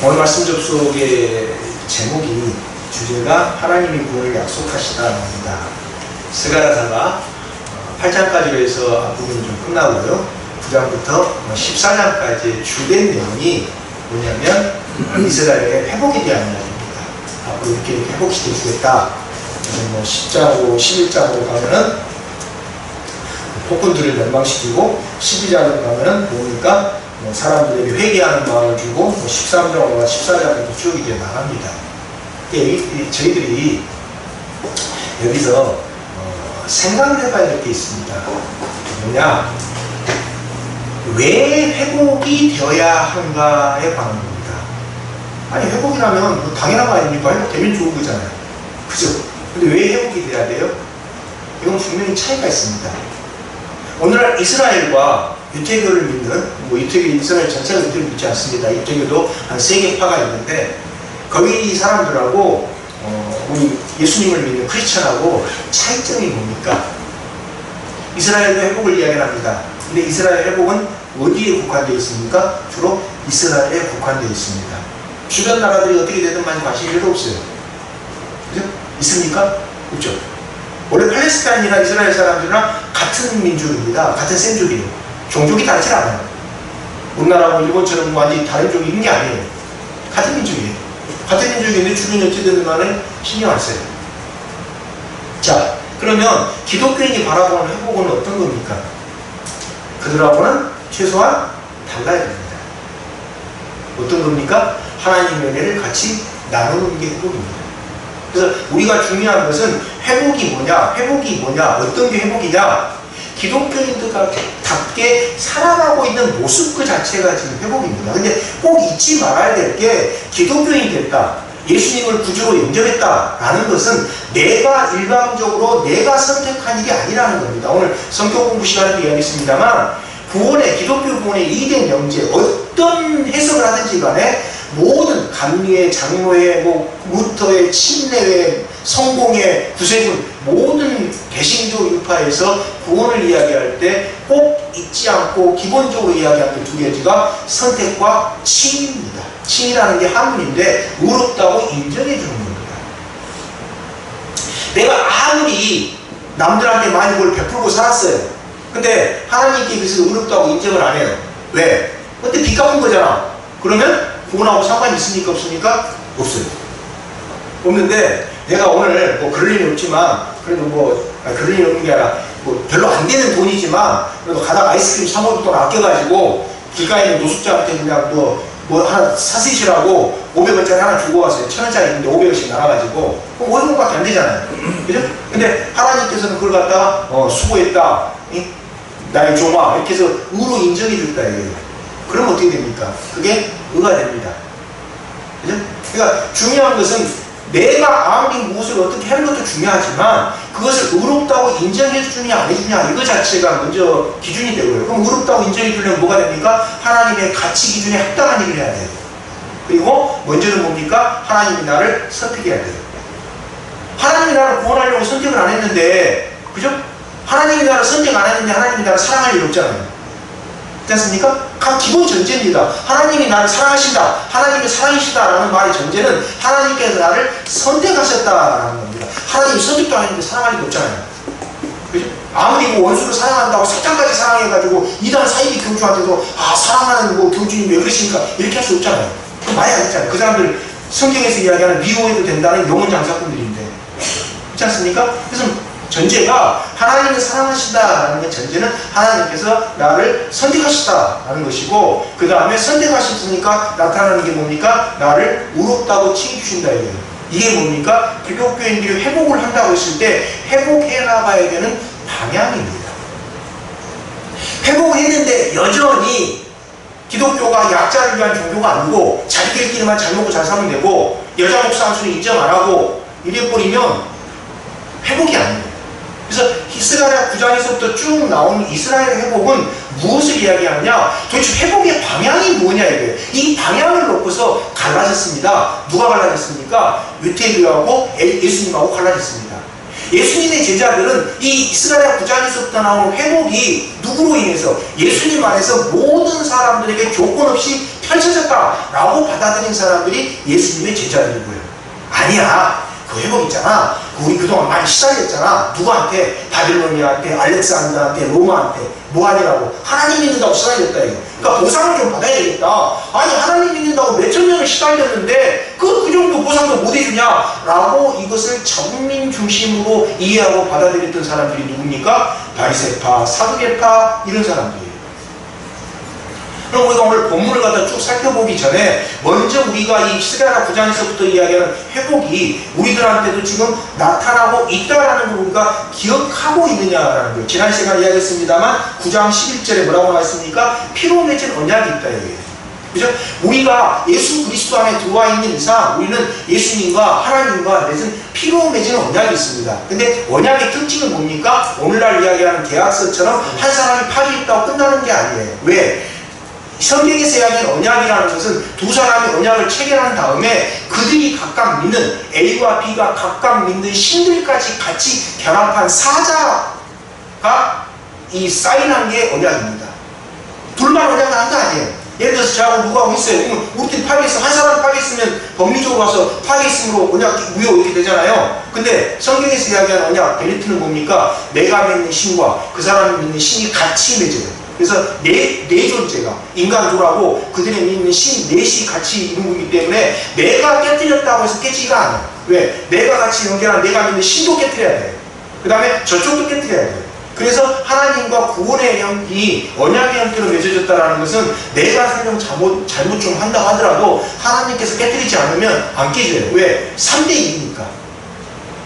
오늘 말씀 접속의 제목이 주제가 하나님이 구원을 약속하시다는 겁니다. 스가랴서가 8장까지로 해서 앞부분이 좀 끝나고요. 9장부터 14장까지의 주된 내용이 뭐냐면 이스라엘의 회복에 대한 이야기입니다. 앞으로 이렇게 회복시켜 주겠다. 10장으로 11장으로 가면은 폭군들을 멸망시키고 12장으로 가면은 보니까 사람들에게 회개하는 마음을 주고 13장으로 14장부터 쭉 이제 나갑니다. 저희들이 여기서 생각을 해봐야 될 게 있습니다. 뭐냐? 왜 회복이 되어야 한가에 관한 겁니다. 아니 회복이라면 뭐 당연한 거 아닙니까? 회복되면 좋은 거잖아요. 그죠? 근데 왜 회복이 돼야 돼요? 이건 분명히 차이가 있습니다. 오늘날 이스라엘과 유태교를 믿는, 이스라엘 전체가 유태교를 믿지 않습니다. 유태교도 한 3개 파가 있는데, 거기 사람들하고, 우리 예수님을 믿는 크리스천하고 차이점이 뭡니까? 이스라엘도 회복을 이야기합니다. 근데 이스라엘 회복은 어디에 국한되어 있습니까? 주로 이스라엘에 국한되어 있습니다. 주변 나라들이 어떻게 되든 많이 관심이 별로 없어요. 그죠? 있습니까? 없죠. 원래 팔레스타인이나 이스라엘 사람들이랑 같은 민족입니다. 같은 셈족이에요. 종족이 다르지 않아요. 우리나라하고 일본처럼 완전히 다른 종이 있는 게 아니에요. 같은 민족이에요. 같은 민족인데 주변이 어떻게 되든 간에 신경 안 써요. 자, 그러면 기독교인이 바라보는 회복은 어떤 겁니까? 그들하고는 최소한 달라야 됩니다. 어떤 겁니까? 하나님의 은혜를 같이 나누는 게 회복입니다. 그래서 우리가 중요한 것은 회복이 뭐냐? 어떤 게 회복이냐? 기독교인들답게 살아가고 있는 모습 그 자체가 지금 회복입니다. 근데 꼭 잊지 말아야 될 게 기독교인이 됐다, 예수님을 구주로 영접했다라는 것은 내가 일방적으로 내가 선택한 일이 아니라는 겁니다. 오늘 성경 공부 시간에도 이야기했습니다만 기독교 구원의 2대 명제, 어떤 해석을 하든지 간에 모든 감리회, 장로회, 무터회, 침례회, 성공회, 구세군 모든 개신교 유파에서 구원을 이야기할 때 꼭 잊지 않고 기본적으로 이야기하는 두 가지가 선택과 칭입니다. 칭이라는 게 한문인데 의롭다고 인정해 주는 겁니다. 내가 아무리 남들한테 많이 뭘 베풀고 살았어요. 근데 하나님께 그래서 의롭다고 인정을 안 해요. 왜? 그때 빚 갚은 거잖아. 그러면 구원하고 상관이 있습니까? 없습니까? 없어요. 없는데 내가 오늘 그럴 일이 없지만 그래도 그럴 일이 없는 게 아니라 별로 안 되는 돈이지만 그래도 가다가 아이스크림 사 먹을 돈 아껴가지고 길가에 있는 노숙자한테 그냥 하나 사시시라고 500원짜리 하나 주고 왔어요. 1000원짜리 있는데 500원씩 나눠가지고 그럼 500원밖에 안 되잖아요. 그죠? 근데 하나님께서는 그걸 갖다가 수고했다, 나의 종아 이렇게 해서 의로 인정해 줬다 이거예요. 그럼 어떻게 됩니까? 그게 의가 됩니다. 그죠? 그러니까 중요한 것은 내가 아무리 무엇을 어떻게 하는 것도 중요하지만 그것을 의롭다고 인정해 주느냐 안 해주냐 이거 자체가 먼저 기준이 되고요. 그럼 의롭다고 인정해 주려면 뭐가 됩니까? 하나님의 가치 기준에 합당한 일을 해야 돼요. 그리고 먼저는 뭡니까? 하나님이 나를 선택해야 돼요. 하나님이 나를 구원하려고 선택을 안 했는데, 그죠? 하나님이 나를 선택 안 했는데 하나님이 나를 사랑할 일 없잖아요. 그렇지 않습니까? 각 기본 전제입니다. 하나님이 나를 사랑하신다, 하나님이 사랑이시다라는 말의 전제는 하나님께서 나를 선택하셨다라는 겁니다. 하나님이 선택도 안 했는데 사랑할 일 없잖아요. 그죠? 아무리 원수를 사랑한다고 사탄까지 사랑해가지고 이단 사이비 교주한테도 사랑하는 교주님 왜 그러십니까? 이렇게 할 수 없잖아요. 그럼 말이 안 되잖아요. 그 사람들 성경에서 이야기하는 미워해도 된다는 영혼 장사꾼들인데, 그렇지 않습니까? 그래서 전제가 하나님을 사랑하신다라는 게 전제는 하나님께서 나를 선택하셨다라는 것이고, 그 다음에 선택하셨으니까 나타나는 게 뭡니까? 나를 의롭다고 칭해주신다 이거예요. 이게 뭡니까? 기독교인들이 회복을 한다고 했을 때 회복해 나가야 되는 방향입니다. 회복을 했는데 여전히 기독교가 약자를 위한 종교가 아니고 자기들끼리만 잘 먹고 잘 사면 되고 여자 목사 한 수는 인정 안 하고 이래버리면 회복이 아니에요. 그래서 스가랴 9장에서부터 쭉 나온 이스라엘 회복은 무엇을 이야기하느냐? 도대체 회복의 방향이 뭐냐 이거예요. 이 방향을 놓고서 갈라졌습니다. 누가 갈라졌습니까? 유태교하고 예수님하고 갈라졌습니다. 예수님의 제자들은 이 스가랴 9장에서부터 나오는 회복이 누구로 인해서? 예수님 안에서 모든 사람들에게 조건 없이 펼쳐졌다라고 받아들인 사람들이 예수님의 제자들인 거예요. 아니야, 그 회복 있잖아, 우리 그동안 많이 시달렸잖아. 누구한테? 바빌로니아한테, 알렉산더한테, 로마한테. 뭐하니라고? 하나님 믿는다고 시달렸다 이거. 그러니까 보상을 좀 받아야 되겠다. 아니, 하나님 믿는다고 몇천 년을 시달렸는데 그 정도 보상도 못 해주냐? 라고 이것을 전민 중심으로 이해하고 받아들였던 사람들이 누굽니까? 바리새파, 사두개파, 이런 사람들이에요. 그럼 우리가 오늘 본문을 갖다 쭉 살펴보기 전에 먼저 우리가 이 스가랴 9장에서부터 이야기하는 회복이 우리들한테도 지금 나타나고 있다라는 걸 우리가 기억하고 있느냐라는 거예요. 지난 시간에 이야기했습니다만 9장 11절에 뭐라고 나왔습니까? 피로 맺은 언약이 있다 이거예요. 그죠? 우리가 예수 그리스도 안에 들어와 있는 이상 우리는 예수님과 하나님과 맺은 피로 맺은 언약이 있습니다. 근데 언약의 특징은 뭡니까? 오늘날 이야기하는 계약서처럼 한 사람이 파기했다고 끝나는 게 아니에요. 왜? 성경에서 이야기하는 언약이라는 것은 두 사람이 언약을 체결한 다음에 그들이 각각 믿는 A와 B가 각각 믿는 신들까지 같이 결합한 사자가 이 사인한 게 언약입니다. 둘만 언약을 한 거 아니에요. 예를 들어서 저하고 누구하고 있어요. 그러면 우리끼리 파괴했어. 한 사람이 파괴했으면 법리적으로 가서 파괴했으므로 언약 무효 이렇게 되잖아요. 근데 성경에서 이야기하는 언약 베리트는 뭡니까? 내가 믿는 신과 그 사람이 믿는 신이 같이 맺어요. 그래서 네 존재가 인간들하고 그들이 믿는 신 넷이 같이 이루기 때문에 내가 깨뜨렸다고 해서 깨지가 않아요. 왜? 내가 같이 연결한 내가 믿는 신도 깨뜨려야 돼요. 그 다음에 저쪽도 깨뜨려야 돼요. 그래서 하나님과 구원의 형이 언약의 형태로 맺어졌다는 것은 내가 설령 잘못 좀 한다고 하더라도 하나님께서 깨뜨리지 않으면 안 깨져요. 왜? 3대 2니까.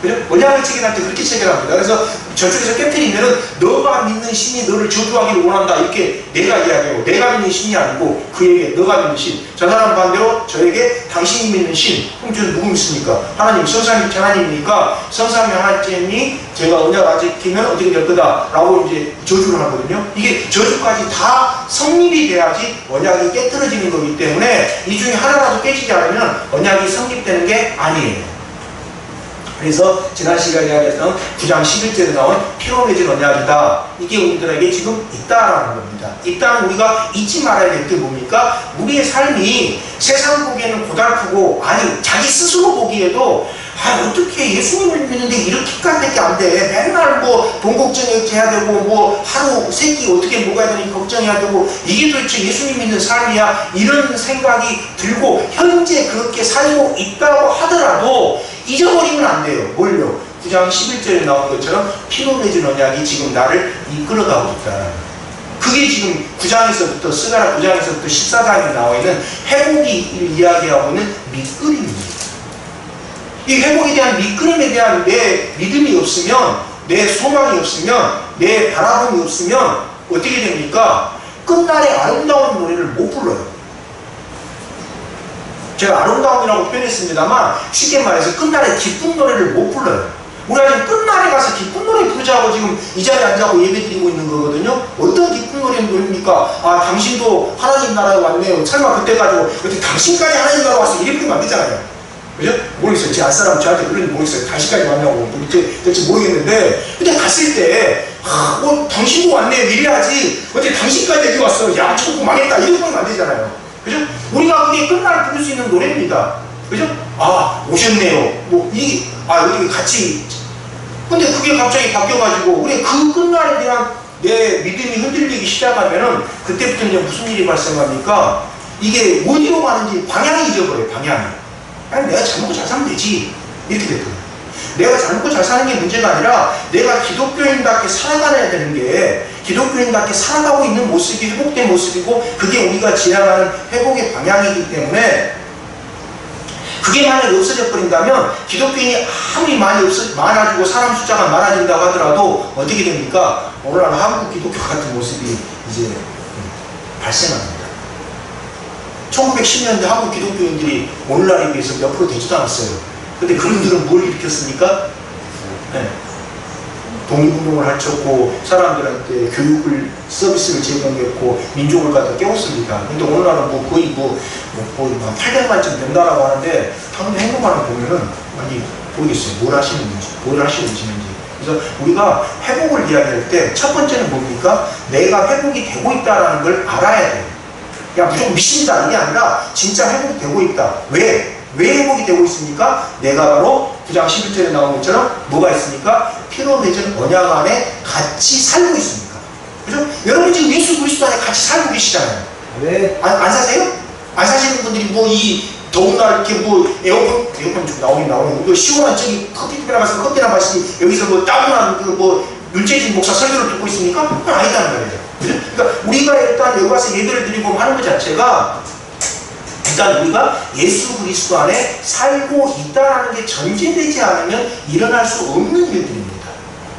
그죠? 언약을 체결할 때 그렇게 체결합니다. 그래서 저쪽에서 깨뜨리면은 너가 믿는 신이 너를 저주하기를 원한다 이렇게 내가 이야기하고 내가 믿는 신이 아니고 그에게 너가 믿는 신, 저 사람 반대로 저에게 당신이 믿는 신. 그럼 저는 누구 믿습니까? 하나님, 성삼위 하나님이니까 성삼위 하나님이 제가 언약 안 지키면 어떻게 될 거다 라고 이제 저주를 하거든요. 이게 저주까지 다 성립이 돼야지 언약이 깨뜨려지는 거기 때문에 이 중에 하나라도 깨지지 않으면 언약이 성립되는 게 아니에요. 그래서 지난 시간에 이야기했던 9장 11절에 나온 피로 맺은 언약이다. 이게 우리들에게 지금 있다라는 겁니다. 있다는 우리가 잊지 말아야 될 게 뭡니까? 우리의 삶이 세상 보기에는 고달프고 아니 자기 스스로 보기에도 어떻게 예수님을 믿는데 이렇게까지 안 돼. 맨날 뭐 돈 걱정이 해야 되고 뭐 하루 세끼 어떻게 먹어야 되니 걱정해야 되고 이게 도대체 예수님 믿는 삶이야. 이런 생각이 들고 현재 그렇게 살고 있다고 하더라도 잊어버리면 안 돼요. 뭘요? 9장 11절에 나온 것처럼 피로 맺은 언약이 지금 나를 이끌어가고 있다. 그게 지금 9장에서부터 스가랴 9장에서부터 14장에 나와 있는 회복이 이야기하고 있는 밑그림입니다. 이 회복에 대한 밑그림에 대한 내 믿음이 없으면, 내 소망이 없으면, 내 바라봄이 없으면 어떻게 됩니까? 끝날에 아름다운 노래를 못 불러요. 제가 아름다움이라고 표현했습니다만 쉽게 말해서 끝날에 기쁜 노래를 못 불러요. 우리가 지금 끝날에 가서 기쁜 노래 부르자고 지금 이 자리에 앉아서 예배 드리고 있는 거거든요. 어떤 기쁜 노래입니까? 아, 당신도 하나님 나라에 왔네요. 설마 그때 가지고 어떻게 당신까지 하나님 나라 왔어 이래 부르면 안 되잖아요. 그죠? 모르겠어요. 제 앞사람 저한테 그런지 모르겠어요. 당신까지 왔냐고 될지 모르겠는데 근데 갔을 때 당신도 왔네 이래야지 어떻게 당신까지 여기 왔어 야 저거 망했다 이렇게 하면 안 되잖아요. 그죠? 우리가 그게 끝날 부를 수 있는 노래입니다. 그죠? 아, 오셨네요. 여기 같이. 근데 그게 갑자기 바뀌어가지고, 우리 그 끝날에 대한 내 믿음이 흔들리기 시작하면은, 그때부터 이제 무슨 일이 발생합니까? 이게 어디로 가는지 방향이 잊어버려요, 방향이. 아니, 내가 잘 먹고 잘 살면 되지. 이렇게 됐거든요. 내가 잘 먹고 잘 사는 게 문제가 아니라, 내가 기독교인답게 살아가야 되는 게, 기독교인답게 살아가고 있는 모습이 회복된 모습이고 그게 우리가 지나가는 회복의 방향이기 때문에 그게 만약에 없어져 버린다면 기독교인이 아무리 많아지고 사람 숫자가 많아진다고 하더라도 어떻게 됩니까? 오늘날 한국 기독교 같은 모습이 이제 발생합니다. 1910년대 한국 기독교인들이 오늘날에 비해서 몇 프로 되지도 않았어요. 근데 그분들은 뭘 일으켰습니까? 네. 독립운동을 하쳤고 사람들한테 교육을 서비스를 제공했고 민족을 갖다 깨웠습니다. 근데 오늘날은 거의 800만쯤 된다라고 하는데 당연히 행동하는 거 보면은 많이 모르겠어요. 뭘 하시고 계시는지. 그래서 우리가 회복을 이야기할 때 첫 번째는 뭡니까? 내가 회복이 되고 있다는 걸 알아야 돼요. 그냥 무조건 믿습니다 이게 아니라 진짜 회복이 되고 있다. 왜 회복이 되고 있습니까? 내가 바로 9장 11절에 나온 것처럼 뭐가 있습니까? 피로 맺은 언약 안에 같이 살고 있습니까? 그죠? 여러분 지금 예수 그리스도 안에 같이 살고 계시잖아요. 네. 안 사세요? 안 사시는 분들이 뭐 이 더운 날 이렇게 뭐 에어컨 좀 나오는 거 시원한 저기 커피숍에 가서 커피나 마시니 여기서 뭐 따분한 그 뭐 윤재진 목사 설교를 듣고 있습니까? 그건 아니다는 말이죠. 그죠? 그러니까 우리가 일단 여기 와서 예배를 드리고 하는 것 자체가 일단 우리가 예수 그리스도 안에 살고 있다는 게 전제되지 않으면 일어날 수 없는 일들입니다.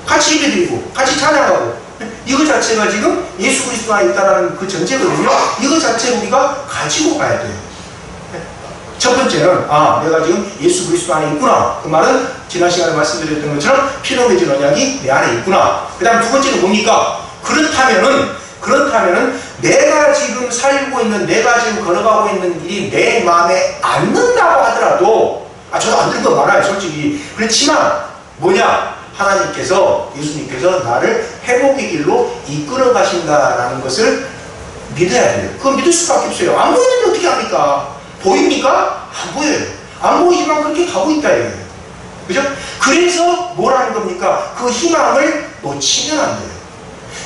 같이 예배드리고 같이 찬양하고 이거 자체가 지금 예수 그리스도 안에 있다는 그 전제거든요. 이거 자체를 우리가 가지고 가야 돼요. 첫 번째는 내가 지금 예수 그리스도 안에 있구나. 그 말은 지난 시간에 말씀드렸던 것처럼 피로 맺은 언약이 내 안에 있구나. 그 다음 두 번째는 뭡니까? 그렇다면은 내가 지금 살고 있는, 내가 지금 걸어가고 있는 길이 내 마음에 안 든다고 하더라도 저도 안 든 거 많아요 솔직히. 그렇지만 뭐냐? 하나님께서, 예수님께서 나를 회복의 길로 이끌어 가신다라는 것을 믿어야 돼요. 그건 믿을 수밖에 없어요. 안 보이는데 어떻게 합니까? 보입니까? 안 보여요. 안 보이지만 그렇게 가고 있다 이거예요. 그죠? 그래서 뭐라는 겁니까? 그 희망을 놓치면 안 돼요.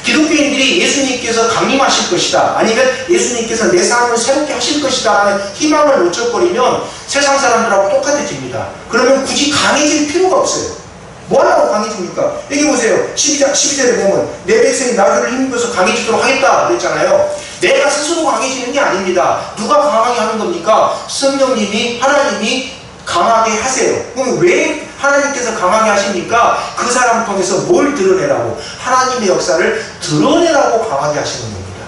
기독교인들이 예수님께서 강림하실 것이다, 아니면 예수님께서 내 삶을 새롭게 하실 것이다 라는 희망을 놓쳐버리면 세상 사람들하고 똑같아집니다. 그러면 굳이 강해질 필요가 없어요. 뭐하라고 강해집니까? 여기 보세요. 12절에 보면 내 백성이 나를 힘입어서 강해지도록 하겠다 그랬잖아요. 내가 스스로 강해지는 게 아닙니다. 누가 강하게 하는 겁니까? 성령님이, 하나님이 강하게 하세요. 그럼 왜 하나님께서 강하게 하십니까? 그 사람을 통해서 뭘 드러내라고? 하나님의 역사를 드러내라고 강하게 하시는 겁니다.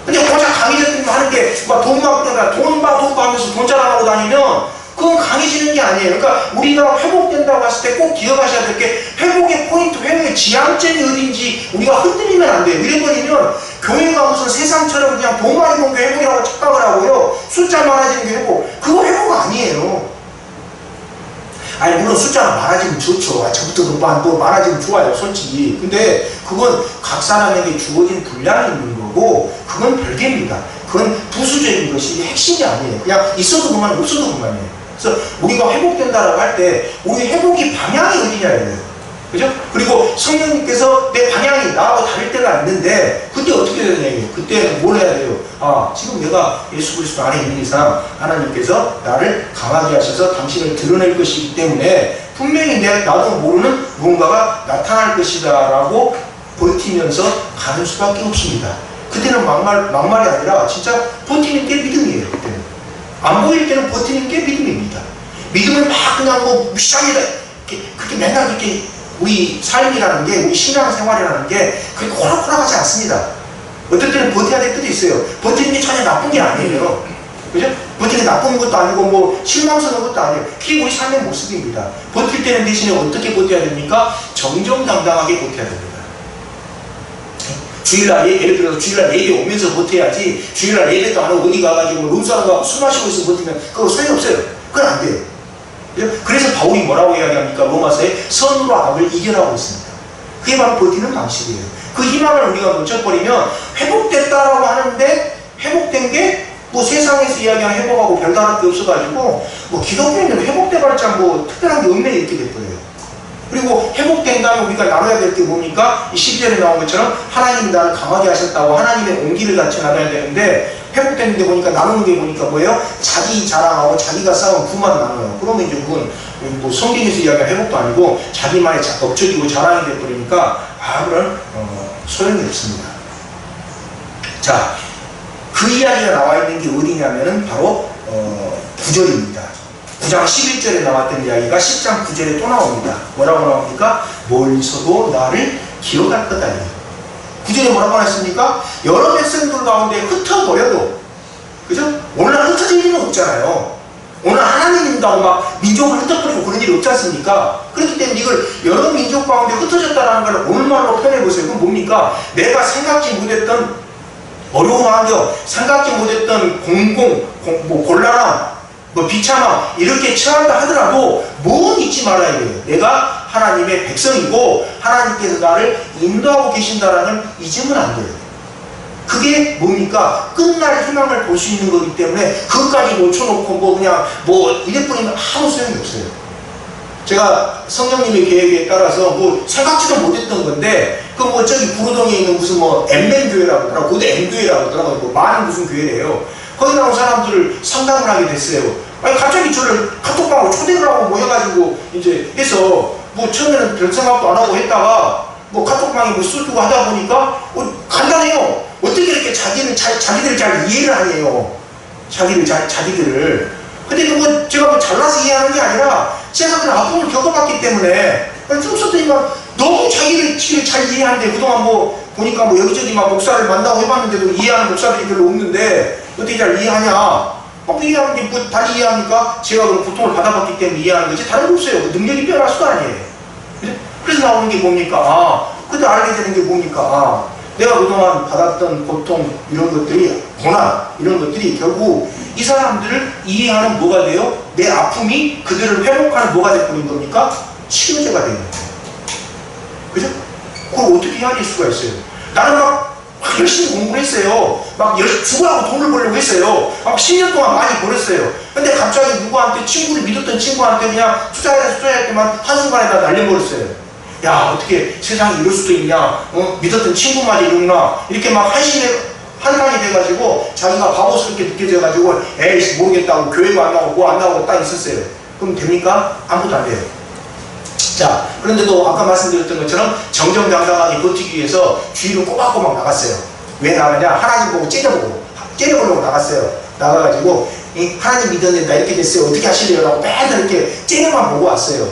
근데 고작 강해졌더니 하는 게 막 돈만 끊어가 돈 하면서 돈 자랑하고 다니면 그건 강해지는 게 아니에요. 그러니까 우리가 회복된다고 했을 때 꼭 기억하셔야 될 게 회복의 포인트, 회복의 지향점이 어딘지 우리가 흔들리면 안 돼요. 이래버리면 교회가 무슨 세상처럼 그냥 돈 많이 번 게 회복이라고 착각을 하고요. 숫자 많아지는 게 회복. 그거 회복 아니에요. 아니 물론 숫자가 많아지면 좋죠. 저부터 뭐 많아지면 좋아요 솔직히. 근데 그건 각 사람에게 주어진 분량이 있는 거고 그건 별개입니다. 그건 부수적인 것이 핵심이 아니에요. 그냥 있어도 그만 없어도 그만이에요. 그래서 우리가 회복된다라고 할 때 우리 회복의 방향이 어디냐예요. 그죠? 그리고 성령님께서 내 방향이 나하고 다를 때가 있는데 그때 어떻게 되느냐. 그때 뭘 해야 돼요? 지금 내가 예수 그리스도 안에 있는 이상 하나님께서 나를 강하게 하셔서 당신을 드러낼 것이기 때문에 분명히 나도 모르는 무언가가 나타날 것이다 라고 버티면서 가는 수밖에 없습니다. 그때는 막말이 아니라 진짜 버티는 게 믿음이에요. 그때는 안 보일 때는 버티는 게 믿음입니다. 믿음을 막 그냥 뭐 무시하게 그렇게 맨날 그렇게 우리 삶이라는 게, 우리 신앙생활이라는 게 그렇게 호락호락하지 않습니다. 어떨 때는 버텨야 될 때도 있어요. 버티는 게 전혀 나쁜 게 아니에요. 그죠? 버티는 게 나쁜 것도 아니고 뭐 실망스러운 것도 아니에요. 그게 우리 삶의 모습입니다. 버틸 때는 대신에 어떻게 버텨야 됩니까? 정정당당하게 버텨야 됩니다. 주일날 예를 들어서 주일날 예배 오면서 버텨야지, 주일날 예배도 안 하고 어디 가가지고 룸사람하고 술 마시고 있어 버티면 그거 소용없어요. 그건 안 돼요. 그래서 바울이 뭐라고 이야기합니까? 로마서에 선으로 악을 이겨라고 있습니다. 그게 바로 버티는 방식이에요. 그 희망을 우리가 놓쳐버리면 회복됐다라고 하는데 회복된 게 뭐 세상에서 이야기하는 회복하고 별다를 게 없어가지고 뭐 기독교인들은 회복돼봤자 뭐 특별한 게 없네 이렇게 됐거든요. 그리고 회복된 다음에 우리가 나눠야 될 게 뭡니까? 이 12절에 나온 것처럼 하나님이 나를 강하게 하셨다고 하나님의 온기를 같이 나눠야 되는데 회복됐는데 보니까 나누는 게 보니까 뭐예요? 자기 자랑하고 자기가 쌓은 부만 나눠요. 그러면 이제 그건 뭐 성경에서 이야기한 회복도 아니고 자기만의 업적이고 자랑이 돼버리니까 그런 소용이 없습니다. 자, 그 이야기가 나와 있는 게 어디냐면은 바로 9절입니다. 9장 11절에 나왔던 이야기가 10장 9절에 또 나옵니다. 뭐라고 나옵니까? 멀리서도 나를 기억할 거다. 9절에 뭐라고 했습니까? 여러 백성들 가운데 흩어버려도, 그죠? 오늘날 흩어질 일은 없잖아요. 오늘 하나님 믿는다고 막 민족을 흩어버리고 그런 일이 없지 않습니까? 그렇기 때문에 이걸 여러 민족 가운데 흩어졌다는 걸 오늘말로 표현해보세요. 그건 뭡니까? 내가 생각지 못했던 어려운 환경, 생각지 못했던 곤란함, 비참함 이렇게 처한다 하더라도 뭔 잊지 말아야 돼요. 내가 하나님의 백성이고 하나님께서 나를 인도하고 계신다는 걸 잊으면 안 돼요. 그게 뭡니까? 끝날 희망을 볼 수 있는 거기 때문에 그것까지 놓쳐놓고 뭐 그냥 뭐 이래뿐이면 아무 소용이 없어요. 제가 성령님의 계획에 따라서 뭐 생각지도 못했던 건데 그 뭐 저기 구로동에 있는 무슨 뭐 M맨 교회라고 하더라고. 그것도 M교회라고 하더라고. 뭐 많은 무슨 교회래요. 거기 나온 사람들을 상담을 하게 됐어요. 아니 갑자기 저를 카톡방으로 초대를 하고 뭐 해가지고 이제 해서 뭐 처음에는 별 생각도 안 하고 했다가 뭐 카톡방에 뭐 쓰고 하다 보니까 간단해요. 어떻게 이렇게 자기들을 잘 이해를 하네요. 자기들을. 근데 그거 제가 뭐 잘나서 이해하는 게 아니라 제가 그런 아픔을 겪어봤기 때문에 좀 썼더니만 너무 자기를 잘 이해하는데 그동안 뭐 보니까 뭐 여기저기 막 목사를 만나고 해봤는데도 이해하는 목사들이 별로 없는데 어떻게 잘 이해하냐? 막 이해하는 게 뭐 달리 이해합니까? 제가 그런 고통을 받아봤기 때문에 이해하는 거지 다른 거 없어요. 능력이 뛰어날 수도 아니에요. 그래서 나오는 게 뭡니까? 그때 알게 되는 게 뭡니까? 내가 그동안 받았던 고통 이런 것들이 고난 이런 것들이 결국 이 사람들을 이해하는 뭐가 돼요? 내 아픔이 그들을 회복하는 뭐가 되는 겁니까? 치료제가 되는 거예요. 그죠? 그걸 어떻게 헤아릴 수가 있어요? 나는 막 열심히 공부를 했어요. 막 죽으라고 돈을 벌려고 했어요. 막 10년 동안 많이 벌었어요. 근데 갑자기 누구한테 친구를 믿었던 친구한테 그냥 투자할 때만 한순간에 다 날려버렸어요. 야 어떻게 세상에 이럴 수도 있냐, 믿었던 친구만이 이러구나 이렇게 막 한탄이 돼가지고 자기가 바보스럽게 느껴져가지고 에이씨 모르겠다고 교회도 안 나오고 뭐 안 나오고 딱 있었어요. 그럼 됩니까? 아무것도 안 돼요. 자 그런데도 아까 말씀드렸던 것처럼 정정당당하게 버티기 위해서 주위로 꼬박꼬박 나갔어요. 왜 나가냐? 하나님 보고 째려보려고 나갔어요. 나가가지고 하나님 믿었는데 나 이렇게 됐어요. 어떻게 하실래요? 라고 맨날 이렇게 째려만 보고 왔어요.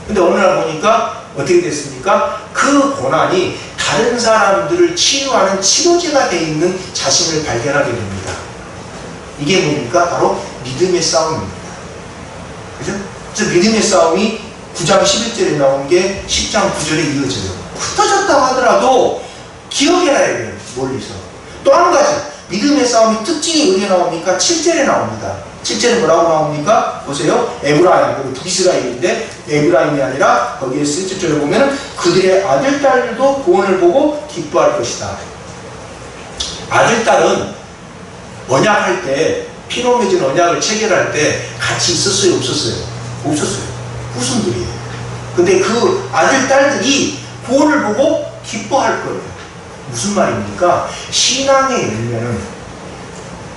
근데 어느 날 보니까 어떻게 됐습니까? 그 고난이 다른 사람들을 치유하는 치료제가 되어 있는 자신을 발견하게 됩니다. 이게 뭡니까? 바로 믿음의 싸움입니다. 그죠? 그래서 믿음의 싸움이 9장 11절에 나온 게 10장 9절에 이어져요. 흩어졌다고 하더라도 기억해놔야 돼요. 멀리서. 또 한 가지 믿음의 싸움이 특징이 어디에 나옵니까? 7절에 나옵니다. 7절에 뭐라고 나옵니까? 보세요. 에브라임, 북이스라엘인데 에브라임이 아니라 거기에 7절에 보면 그들의 아들, 딸들도 구원을 보고 기뻐할 것이다. 아들, 딸은 언약할 때 피로 맺은 언약을 체결할 때 같이 있었어요? 없었어요? 없었어요. 후손들이에요. 근데 그 아들, 딸들이 구원을 보고 기뻐할 거예요. 무슨 말입니까? 신앙의 열매는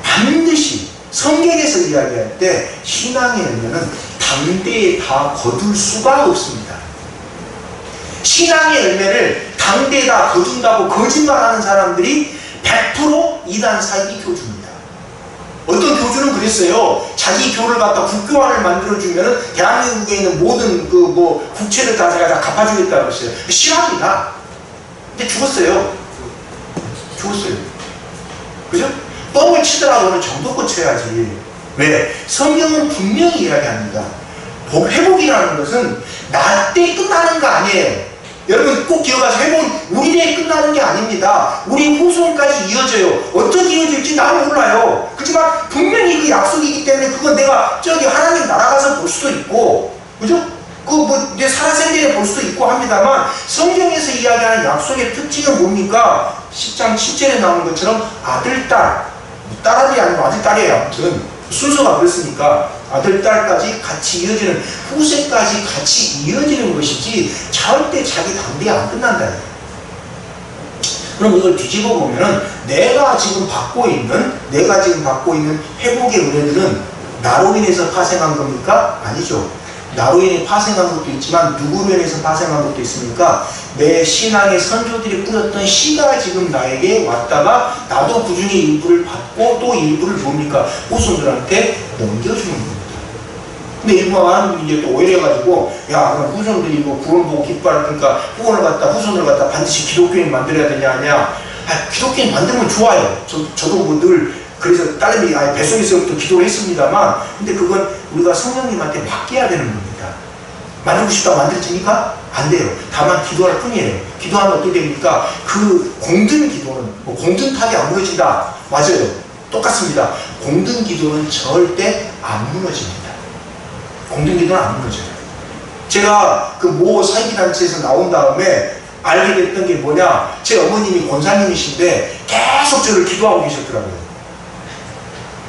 반드시 성경에서 이야기할 때 신앙의 열매는 당대에 다 거둘 수가 없습니다. 신앙의 열매를 당대에 다 거둔다고 거짓말하는 사람들이 100% 이단 사이비 교주입니다. 어떤 교주는 그랬어요. 자기 교를 갖다 국교화를 만들어주면 대한민국에 있는 모든 그 뭐 국채를 다 제가 다 갚아주겠다고 했어요. 실화입니다. 근데 죽었어요. 그죠? 뻥을 치더라도는 정도껏 쳐야지. 왜? 성경은 분명히 이야기합니다. 회복이라는 것은 나 때 끝나는 거 아니에요. 여러분 꼭 기억하세요. 회복은 우리 때에 끝나는 게 아닙니다. 우리 후손까지 이어져요. 어떻게 이어질지 나는 몰라요. 그렇지만 분명히 그 약속이기 때문에 그건 내가 저기 하나님 나라 가서 볼 수도 있고, 그죠? 내 살아생전에 볼 수도 있고 합니다만 성경에서 이야기하는 약속의 특징은 뭡니까? 10장 7절에 나오는 것처럼 아들, 딸이 아니고 아들, 딸이에요. 아무튼 순서가 그렇으니까 아들, 딸까지 같이 이어지는, 후세까지 같이 이어지는 것이지 절대 자기 당대에 안 끝난다. 그럼 이걸 뒤집어 보면은 내가 지금 받고 있는 회복의 은혜들은 나로 인해서 파생한 겁니까? 아니죠. 나로 인해 파생한 것도 있지만 누구로 인해서 파생한 것도 있습니까? 내 신앙의 선조들이 뿌렸던 씨가 지금 나에게 왔다가 나도 그중에 일부를 받고 또 일부를 뭡니까? 후손들한테 넘겨주는 겁니다. 근데 일부 많은 분이 이제 또 오해해가지고 야 그럼 후손들이 뭐 구원 보고 기뻐할 거니까 후손을 갖다 반드시 기독교인 만들어야 되냐 아니야? 기독교인 만들면 좋아요. 저도 뭐 늘 그래서 딸내미 뱃속에서부터 기도를 했습니다만, 근데 그건 우리가 성령님한테 맡겨야 되는 겁니다. 만들고 싶다고 만들어집니까? 안 돼요. 다만 기도할 뿐이에요. 기도하면 어떻게 됩니까? 그 공든 기도는, 공든 탑이 안 무너진다. 맞아요. 똑같습니다. 공든 기도는 절대 안 무너집니다. 공든 기도는 안 무너져요. 제가 그 모 사이비단체에서 나온 다음에 알게 됐던 게 뭐냐, 제 어머님이 권사님이신데 계속 저를 기도하고 계셨더라고요.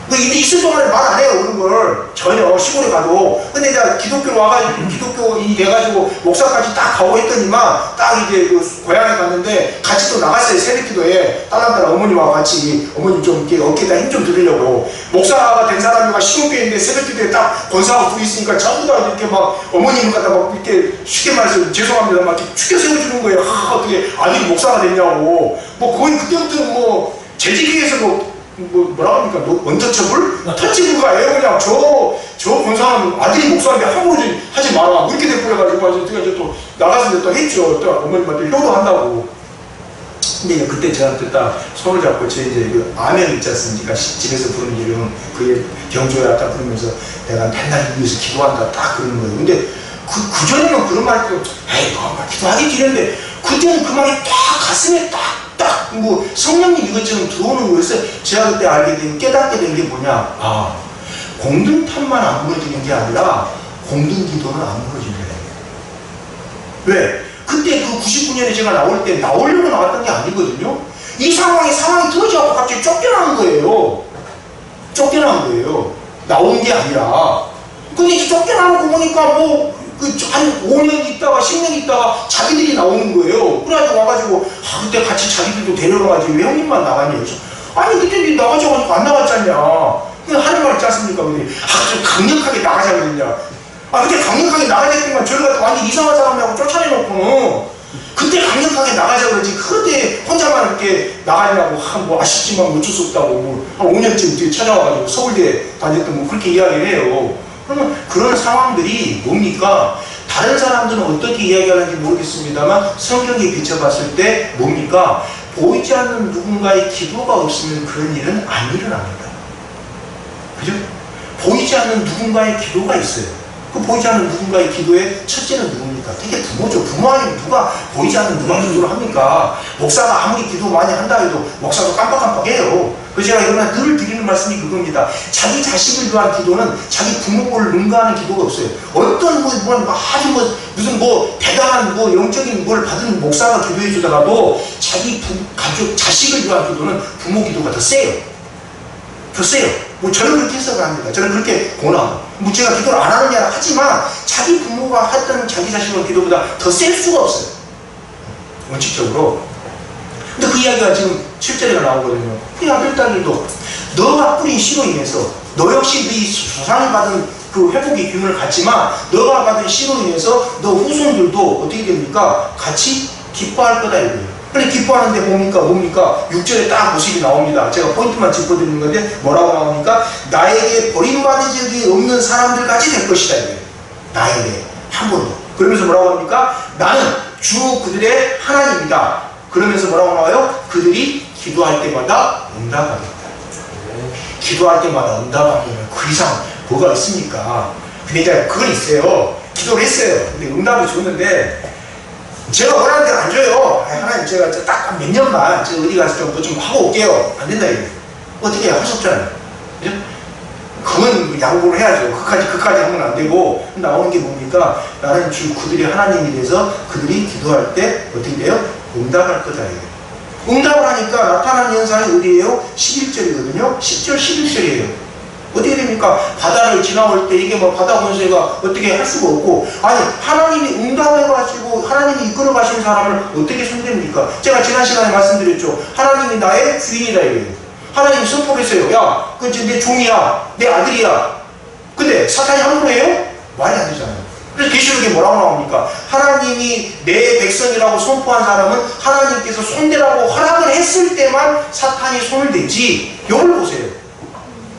근데 있을 동안에 말 안 해요, 그런 걸. 전혀, 시골에 가도. 근데 내가 기독교로 와가지고, 기독교인이 돼가지고, 목사까지 딱 가고 했더니만, 딱 이제 그 고향에 갔는데, 같이 또 나갔어요, 새벽 기도에. 딸랑딸랑 어머님하고 같이, 어머님 좀 이렇게 어깨에다 힘 좀 드리려고. 목사가 된 사람이 시골교회인데 새벽 기도에 딱 권사하고 둘이 있으니까 전부 다 이렇게 막, 어머님을 갖다 막 이렇게 쉽게 말해서 죄송합니다. 막 이렇게 축겨 세워주는 거예요. 어떻게 아들이 목사가 됐냐고. 뭐 거의 그때부터 뭐, 재직위에서 뭐라 합니까? 원터처블? 터치부가예요. 그냥 저 권사는 아들이 목사인데 함부로 하지 마라. 그렇게 돼버려가지고 제가 또 나가서 또 했죠. 또 어머님한테 효도한다고. 근데 그때 저한테 딱 손을 잡고 제 이제 그 아멘 있지 않습니까? 집에서 부르는 이름 그게 경조야 딱 부르면서 내가 맨날 위해서 기도한다 딱 그러는 거예요. 근데 그 전에는 그런 말도 에이 뭐 기도하겠지 이랬는데 그때는 그 말이 딱 가슴에 딱 뭐 성령님 이것처럼 들어오는 거였어요. 제가 그때 알게 된 깨닫게 된 게 뭐냐, 아 공든탑만 안 무너지는 게 아니라 공든기도는 안 무너지는 거예요. 왜? 그때 그 99년에 제가 나올 때 나오려고 나왔던 게 아니거든요. 이 상황이 틀어져갖고 갑자기 쫓겨난 거예요. 쫓겨난 거예요. 나온 게 아니라. 근데 이제 쫓겨나는 거 보니까 한 5년 있다가 10년 있다가 자기들이 나오는 거예요. 그래가지고 와가지고 그때 같이 자기들도 데려가가지고 왜 형님만 나갔냐 그래서 아니 그때 나가져가지고 안 나갔잖냐. 하는 말 있지 않습니까? 근데 좀 강력하게 나가자 그랬냐. 그때 강력하게 나가자 했더니만 저를 갖다 완전 이상한 사람이라고 쫓아내놓고는 그때 강력하게 나가자 그러지 그때 혼자만 이렇게 나가냐고 뭐 아쉽지만 어쩔 수 없다고 한 5년쯤 뒤에 찾아와가지고 서울대 다녔던 그렇게 이야기를 해요. 그러면 그런 상황들이 뭡니까? 다른 사람들은 어떻게 이야기하는지 모르겠습니다만 성경에 비춰봤을 때 뭡니까? 보이지 않는 누군가의 기도가 없으면 그런 일은 안 일어납니다. 그죠? 보이지 않는 누군가의 기도가 있어요. 그 보이지 않는 누군가의 기도의 첫째는 누굽니까? 되게 부모죠. 부모 아니면 누가 보이지 않는 누가 기도를 합니까? 목사가 아무리 기도 많이 한다 해도 목사도 깜빡깜빡해요. 그래서 제가 그러나 늘 드리는 말씀이 그겁니다. 자기 자식을 위한 기도는 자기 부모를 능가하는 기도가 없어요. 어떤 아주 무슨 대단한 영적인 걸 받은 목사가 기도해 주더라도 자기 가족 자식을 위한 기도는 부모 기도가 더 세요. 더 세요. 저는 그렇게 해석을 합니다. 저는 그렇게 권하고 제가 기도를 안 하느냐 하지만 자기 부모가 했던 자기 자식의 기도보다 더 셀 수가 없어요. 원칙적으로. 근데 그 이야기가 지금 7절에 나오거든요. 그 아들 딸들도 너가 뿌린 씨로 인해서 너 역시 네 조상이 받은 그 회복의 기운을 갖지만 너가 받은 씨로 인해서 너 후손들도 어떻게 됩니까? 같이 기뻐할 거다 이거예요. 근데 기뻐하는데 뭡니까? 6절에 딱 모습이 나옵니다. 제가 포인트만 짚어드리는 건데 뭐라고 나옵니까? 나에게 버림받은 적이 없는 사람들까지 될 것이다 이거예요. 나에게 한 번도. 그러면서 뭐라고 합니까? 나는 주 그들의 하나님이다. 그러면서 뭐라고 나와요? 그들이 기도할 때마다 응답하겠다. 기도할 때마다 응답하면 그 이상 뭐가 있습니까? 근데 이제 그건 있어요. 기도를 했어요. 근데 응답을 줬는데 제가 원하는 대로 안 줘요. 하나님 제가 딱 몇 년만 제가 어디 가서 좀 하고 올게요. 안 된다 이거. 어떻게 해요? 할 수 없잖아요. 그죠? 그건 양보를 해야죠. 그까지 하면 안 되고 나오는 게 뭡니까? 나는 주 그들이 하나님이 돼서 그들이 기도할 때 어떻게 돼요? 응답할 거다 이거예요. 응답을 하니까 나타나는 현상이 어디예요? 11절이거든요. 10절 11절이에요. 어떻게 됩니까? 바다를 지나올 때 이게 바다 권세가 어떻게 할 수가 없고 아니 하나님이 응답해가지고 하나님이 이끌어 가시는 사람을 어떻게 손댑니까? 제가 지난 시간에 말씀드렸죠. 하나님이 나의 주인이다 이거예요. 하나님이 선포했어요. 야, 그 내 종이야, 내 아들이야. 근데 사탄이 함부로 해요? 말이 안 되잖아요. 그래서 계시록에 뭐라고 나옵니까? 하나님이 내 백성이라고 선포한 사람은 하나님께서 손대라고 허락을 했을 때만 사탄이 손을 대지. 이걸 보세요.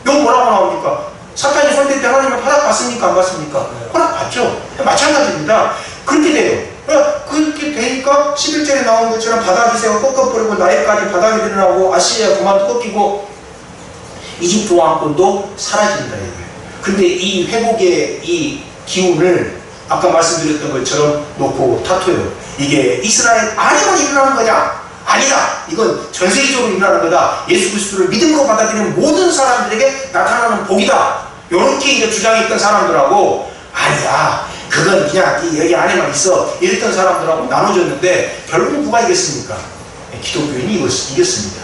이거 뭐라고 나옵니까? 사탄이 손댈 때 하나님은 허락 받습니까? 안 받습니까? 허락 받죠. 마찬가지입니다. 그렇게 돼요. 그렇게 되니까 11절에 나온 것처럼 바다 기세가 꺾어버리고 나일까지 바닥이 드러나고 아시리아 그만도 꺾이고 이집트 왕권도 사라진다 이거예요. 근데 이 회복의 이 기운을 아까 말씀드렸던 것처럼 놓고 다퉈요. 이게 이스라엘 안에만 일어나는 거냐? 아니다. 이건 전 세계적으로 일어나는 거다. 예수 그리스도를 믿음으로 받아들이는 모든 사람들에게 나타나는 복이다. 이렇게 이제 주장했던 사람들하고 아니야. 그건 그냥 이 여기 안에만 있어. 이랬던 사람들하고 나눠졌는데 결국은 누가 이겼습니까? 기독교인이 이겼습니다.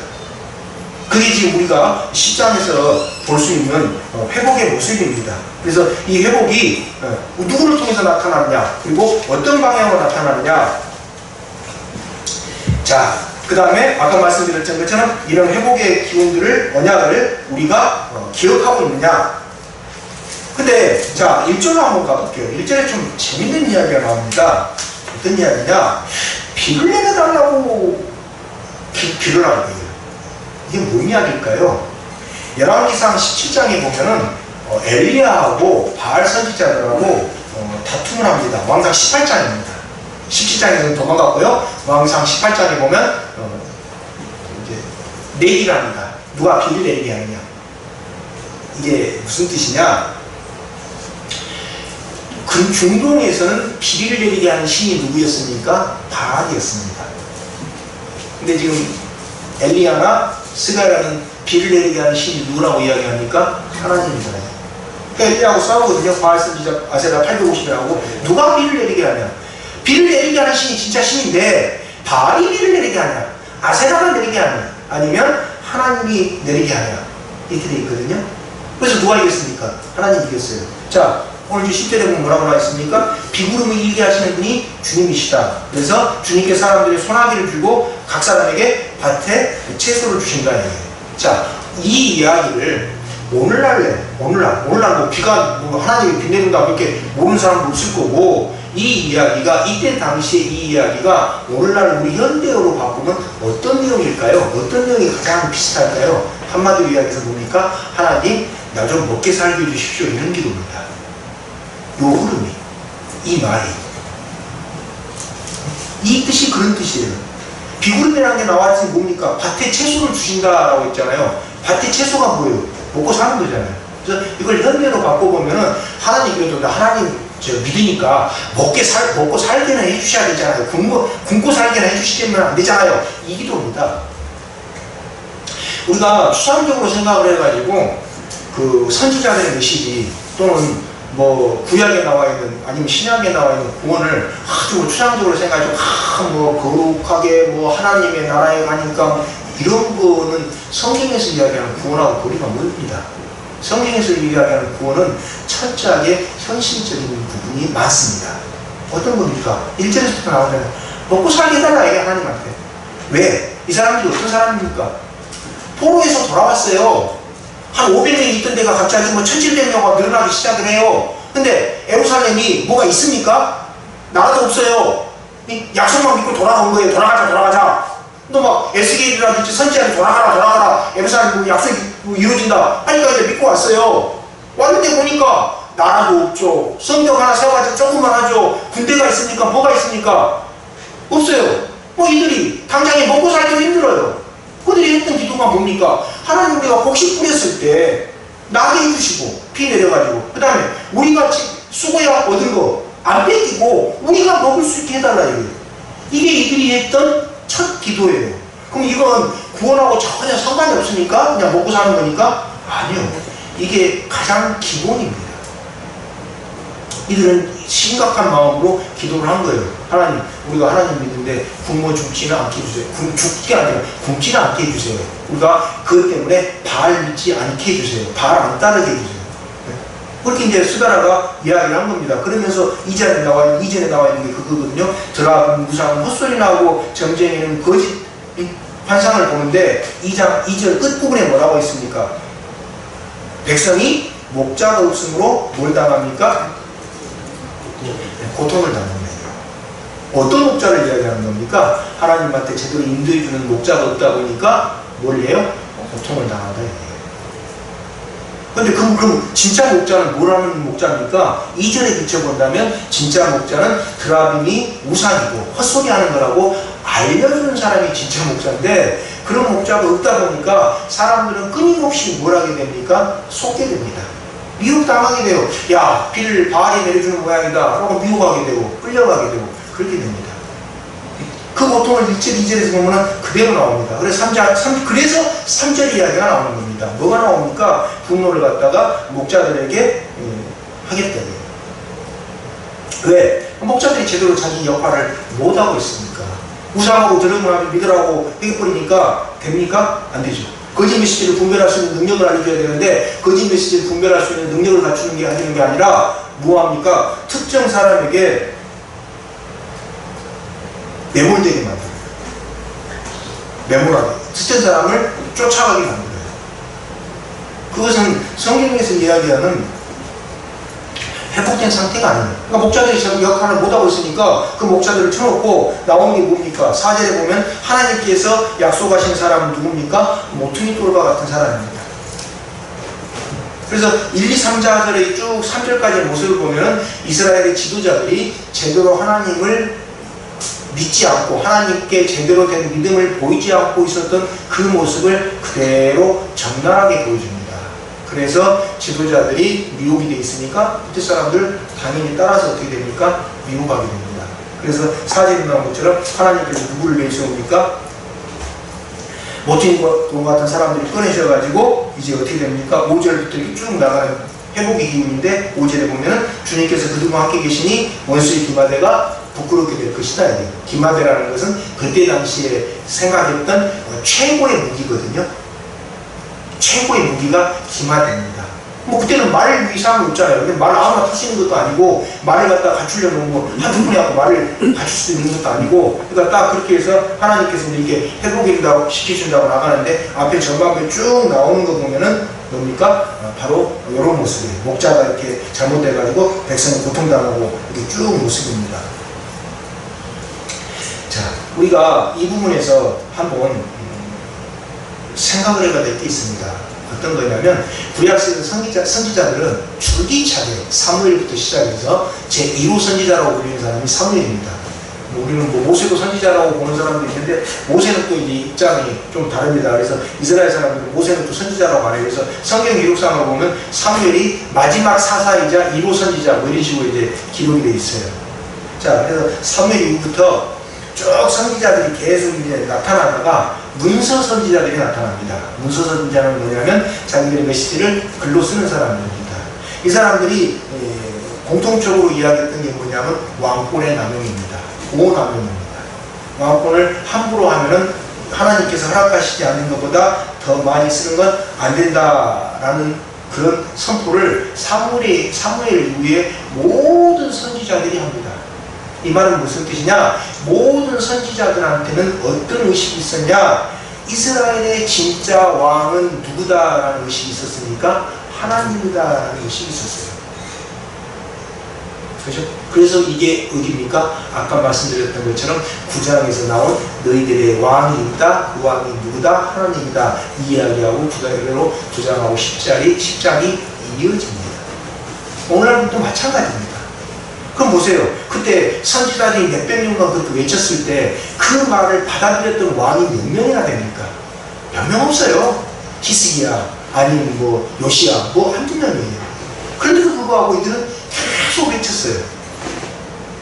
그게 지금 우리가 10장에서 볼 수 있는 회복의 모습입니다. 그래서 이 회복이 누구를 통해서 나타나느냐, 그리고 어떤 방향으로 나타나느냐. 자, 그 다음에 아까 말씀드렸던 것처럼 이런 회복의 기운들을, 언약을 우리가 기억하고 있느냐. 근데 자, 1절로 한번 가볼게요. 1절에 좀 재밌는 이야기가 나옵니다. 어떤 이야기냐, 비를 내려달라고 비를 하게 돼요. 이게 뭔 이야기일까요? 열왕기상 17장에 보면은 엘리야하고 바알 선지자들하고 다툼을 합니다. 왕상 18장입니다. 17장에서는 도망갔고요. 왕상 18장에 보면 이제 내기를 합니다. 누가 비를 내리게 하느냐. 이게 무슨 뜻이냐? 그 중동에서는 비를 내리게 하는 신이 누구였습니까? 바알이었습니다. 근데 지금 엘리야나 스가랴는 비를 내리게 하는 신이 누구라고 이야기합니까? 하나님이잖아요. 그러니까 엘리야하고 싸우거든요. 바알 선지자 아세라 850이라고. 누가 비를 내리게 하냐? 비를 내리게 하는 신이 진짜 신인데 바알이 비를 내리게 하냐? 아세라가 내리게 하냐? 아니면 하나님이 내리게 하냐? 이렇게 돼 있거든요. 그래서 누가 이겼습니까? 하나님이 이겼어요. 자, 오늘 10절에 보면 뭐라고 나와 있습니까? 비구름을 일게 하시는 분이 주님이시다. 그래서 주님께 사람들의 소나기를 주고 각 사람에게 밭에 채소를 주신다. 자, 이 이야기를 오늘날 뭐 비가 뭐 하나님이 비 내린다 그렇게 모르는 사람도 없을 거고, 이 이야기가 이때 당시에 이 이야기가 오늘날 우리 현대어로 바꾸면 어떤 내용일까요? 어떤 내용이 가장 비슷할까요? 한마디로 이야기해서 뭡니까? 하나님, 나 좀 먹게 살게 해주십시오. 이런 기도입니다. 요 흐름이, 이 말이, 이 뜻이 그런 뜻이에요. 비구름이라는 게 나왔지 뭡니까? 밭에 채소를 주신다라고 했잖아요. 밭에 채소가 뭐예요? 먹고 사는 거잖아요. 그래서 이걸 현대로 바꿔보면은 하나님, 그래도 하나님 믿으니까 먹고 살게나 해주셔야 되잖아요. 굶고 살게나 해주시면 안 되잖아요. 이 기도입니다. 우리가 추상적으로 생각을 해가지고 그 선지자들의 메시지 또는 뭐 구약에 나와 있는 아니면 신약에 나와 있는 구원을 아주 추상적으로 생각하죠. 뭐 거룩하게 뭐 하나님의 나라에 가니까 이런 거는 성경에서 이야기하는 구원하고 거리가 멀습니다. 성경에서 이야기하는 구원은 철저하게 현실적인 부분이 많습니다. 어떤 겁니까? 1절에서부터 나오잖아요. 먹고 살게 해달라 이게 하나님한테. 왜? 이 사람들이 어떤 사람입니까? 포로에서 돌아왔어요. 한 500명이 있던 데가 갑자기 뭐 1700명가 늘어나기 시작을 해요. 근데 예루살렘이 뭐가 있습니까? 나라도 없어요. 약속만 믿고 돌아온 거예요. 돌아가자. 또 막 에스겔이라든지 선지자들이 돌아가라. 예루살렘 약속이 이루어진다 하니까 이제 믿고 왔어요. 왔는데 보니까 나라도 없죠. 성경 하나 세워가지고 조금만 하죠. 군대가 있습니까? 뭐가 있습니까? 없어요. 뭐 이들이 당장에 먹고 살기도 힘들어요. 그들이 했던 기도가 뭡니까? 하나님, 우리가 곡식 뿌렸을 때 나게 해주시고 피 내려가지고 그 다음에 우리가 수고야 얻은 거 안 뺏기고 우리가 먹을 수 있게 해달라 이거예요. 이게 이들이 했던 첫 기도예요. 그럼 이건 구원하고 전혀 상관이 없으니까 그냥 먹고 사는 거니까? 아니요. 이게 가장 기본입니다. 이들은 심각한 마음으로 기도를 한 거예요. 하나님, 우리가 하나님 믿는데 굶어 죽지는 않게 해주세요. 죽지가 아니라 굶지는 않게 해주세요. 우리가 그것 때문에 바알 믿지 않게 해주세요. 바알 안 따르게 해주세요. 그렇게 이제 스가랴가 이야기를 한 겁니다. 그러면서 이전에 나와 있는 게 그거거든요. 드라군 무상 헛소리 나고 정쟁에는 거짓 환상을 보는데 2장 2절 끝부분에 뭐라고 있습니까? 백성이 목자가 없으므로 뭘 당합니까? 고통을 당합니다. 어떤 목자를 이야기하는 겁니까? 하나님한테 제대로 인도해주는 목자가 없다 보니까 뭘 해요? 고통을 당한다. 근데 그럼 진짜 목자는 뭐라는 목자입니까? 2절에 비춰본다면 진짜 목자는 드라빔이 우상이고 헛소리 하는 거라고 알려주는 사람이 진짜 목자인데, 그런 목자가 없다 보니까 사람들은 끊임없이 뭘 하게 됩니까? 속게 됩니다. 미혹당하게 돼요. 야, 비를 바알이 내려주는 모양이다 라고 미혹하게 되고 끌려가게 되고 그렇게 됩니다. 그 고통을 1절, 2절에서 보면 그대로 나옵니다. 그래서 3절 이야기가 나오는 겁니다. 뭐가 나옵니까? 분노를 갖다가 목자들에게 하겠다. 왜? 목자들이 제대로 자기 역할을 못하고 있으니까. 우상하고 드러나고 믿으라고 해버리니까 됩니까? 안 되죠. 거짓 메시지를 분별할 수 있는 능력을 알려줘야 되는데 거짓 메시지를 분별할 수 있는 능력을 갖추는 게 아니는 게 아니라 뭐합니까? 특정 사람에게 매몰되게 만들어요. 매몰하게. 특정 사람을 쫓아가게 만들어요. 그것은 성경에서 이야기하는 회복된 상태가 아니에요. 그러니까 목자들이 자기 역할을 못하고 있으니까 그 목자들을 쳐놓고 나오는 게 뭡니까? 4절에 보면 하나님께서 약속하신 사람은 누굽니까? 모퉁이 돌과 같은 사람입니다. 그래서 1, 2, 3절의 쭉 3절까지의 모습을 보면 이스라엘의 지도자들이 제대로 하나님을 믿지 않고 하나님께 제대로 된 믿음을 보이지 않고 있었던 그 모습을 그대로 적나라하게 보여줍니다. 그래서 지도자들이 미혹이 되어 있으니까 그때 사람들 당연히 따라서 어떻게 됩니까? 미혹하게 됩니다. 그래서 사제에 나온 것처럼 하나님께서 누구를 내세웁니까? 모퉁이 돌 같은 사람들이 꺼내셔가지고 이제 어떻게 됩니까? 5절부터 이렇게 쭉 나가는 회복의 기운인데 5절에 보면 주님께서 그들과 함께 계시니 원수의 기마대가 부끄럽게 될 것이다. 기마대라는 것은 그때 당시에 생각했던 최고의 무기거든요. 최고의 무기가 기마대입니다. 뭐 그때는 말 이상은 없잖아요. 근데 말을 아무나 타시는 것도 아니고 말을 갖다 갖추려면 뭐 한두 분이 갖고 말을 갖출 수 있는 것도 아니고 그러니까 딱 그렇게 해서 하나님께서 이렇게 회복인다고 시키신다고 나가는데 앞에 전반부에 쭉 나오는 거 보면은 뭡니까? 바로 이런 모습이에요. 목자가 이렇게 잘못돼가지고 백성이 고통당하고 이렇게 쭉 모습입니다. 자, 우리가 이 부분에서 한번 생각을 해봐야 될 게 있습니다. 어떤 거냐면 구약시대 선지자들은 줄기차게 사무엘부터 시작해서 제1호 선지자라고 불리는 사람이 사무엘입니다. 우리는 뭐 모세도 선지자라고 보는 사람도 있는데 모세는 또 이제 입장이 좀 다릅니다. 그래서 이스라엘 사람들은 모세는 또 선지자라고 말해요. 그래서 성경 기록상을 보면 사무엘이 마지막 사사이자 1호 선지자 뭐 이런 식으로 이제 기록이 되어 있어요. 자, 그래서 사무엘 이후부터 쭉 선지자들이 계속 이제 나타나다가 문서 선지자들이 나타납니다. 문서 선지자는 뭐냐면 자기들의 메시지를 글로 쓰는 사람들입니다. 이 사람들이 공통적으로 이야기했던 게 뭐냐면 왕권의 남용입니다. 고남용입니다. 왕권을 함부로 하면은 하나님께서 허락하시지 않는 것보다 더 많이 쓰는 건 안 된다라는 그런 선포를 사무엘 이후에 모든 선지자들이 합니다. 이 말은 무슨 뜻이냐? 모든 선지자들한테는 어떤 의식이 있었냐? 이스라엘의 진짜 왕은 누구다라는 의식이 있었으니까 하나님이다라는 의식이 있었어요. 그렇죠? 그래서 이게 어디입니까? 아까 말씀드렸던 것처럼 9장에서 나온 너희들의 왕이 있다. 그 왕이 누구다? 하나님이다. 이 이야기하고 그대로 9장하고 10장이 이어집니다. 오늘날도 마찬가지입니다. 그럼 보세요. 그때 선지자들이 몇백 명만 그렇게 외쳤을 때 그 말을 받아들였던 왕이 몇 명이나 됩니까? 몇 명 없어요. 히스기야 아니면 뭐 요시야 뭐 한두 명이에요. 그런데도 불구하고 이들은 계속 외쳤어요.